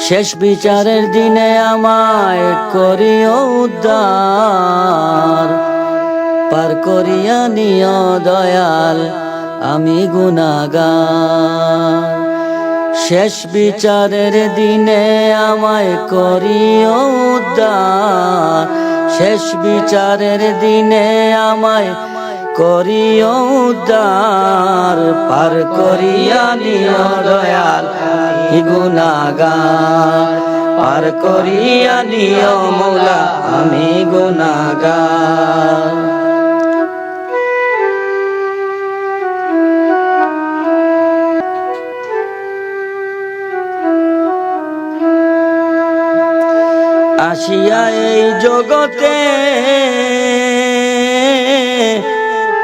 শেষ বিচারের দিনে আমায় করিও উদ্ধার, পার করিয়া নিও দয়াল আমি গুনাহগার। শেষ বিচারের দিনে আমায় করিও উদ্ধার, শেষ বিচারের দিনে আমায় করিও উদ্ধার, পার করিয়া নিও দয়াল আমি গুনাহগার, পার করিয়া নিও মৌলা আমি গুনাহগার। আসিয়া এই জগতে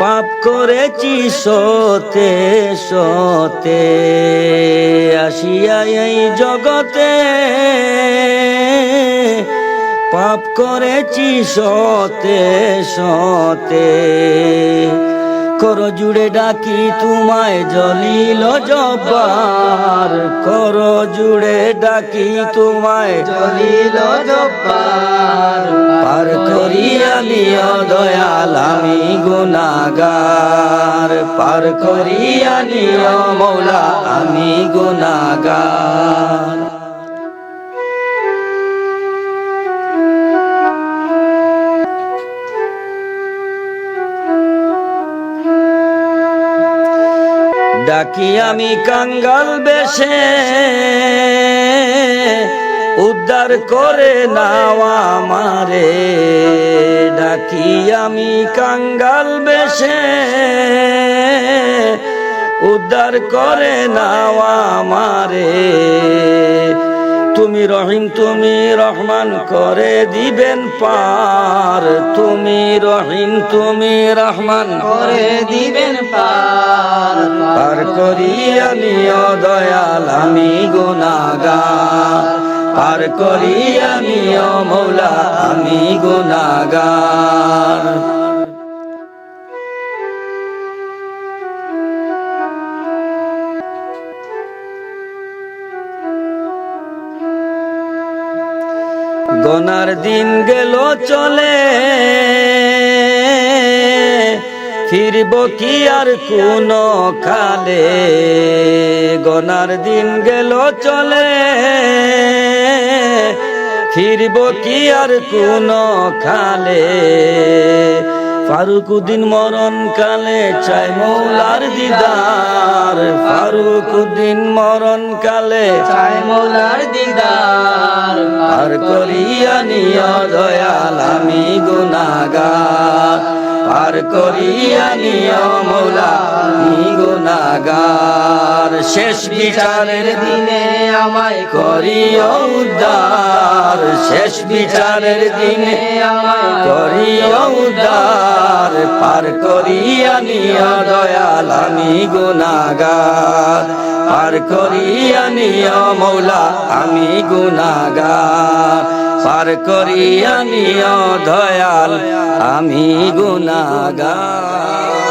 পাপ করেছি সতে সতে, আসিয়া এই জগতে পাপ করেছি সতে সতে। কর জুড়ে ডাকি তোমায় জলিল জব্বার, কর জুড়ে ডাকি তোমায় জলিল জব্বার, পার করিয়া নিও দয়াল আমি গুনাহগার, পার করিয়া নিও মৌলা আমি গুনাহগার। ডাকি আমি কাঙ্গাল বেশে উদ্ধার করে নাও আমারে, ডাকি আমি কাঙ্গাল বেশে উদ্ধার করে নাও আমারে। তুমি রহিম তুমি রহমান করে দিবেন পার, তুমি রহিম তুমি রহমান করে দিবেন পার, পার করিয়া নিও দয়াল আমি গুনাহগার, পার করিয়া নিও মৌলা আমি গুনাহগার। গোনার দিন গেল চলে ফিরব কি আর কোন কালে, গোনার দিন গেল চলে ফিরব কি আর কোন কালে। ফারুকুদ্দিন মরণ কালে চাই মৌলার দিদার, ফারুকুদ্দিন মরণ কালে চাই মৌলার দিদার, পার করিয়া নিও দয়াল আমি গুনাহগার, পার করিয়া নিও মৌলা আমি গুনাহগার। শেষ বিচারের দিনে আমায় করিও উদ্ধার, শেষ বিচারের দিনে আমায় করিও উদ্ধার, পার করিয়া নিও দয়াল আমি গুনাহগার, পার করিয়া নিও মৌলা আমি গুনাহগার, পার করিয়া নিও দয়াল আমি গুনাহগার।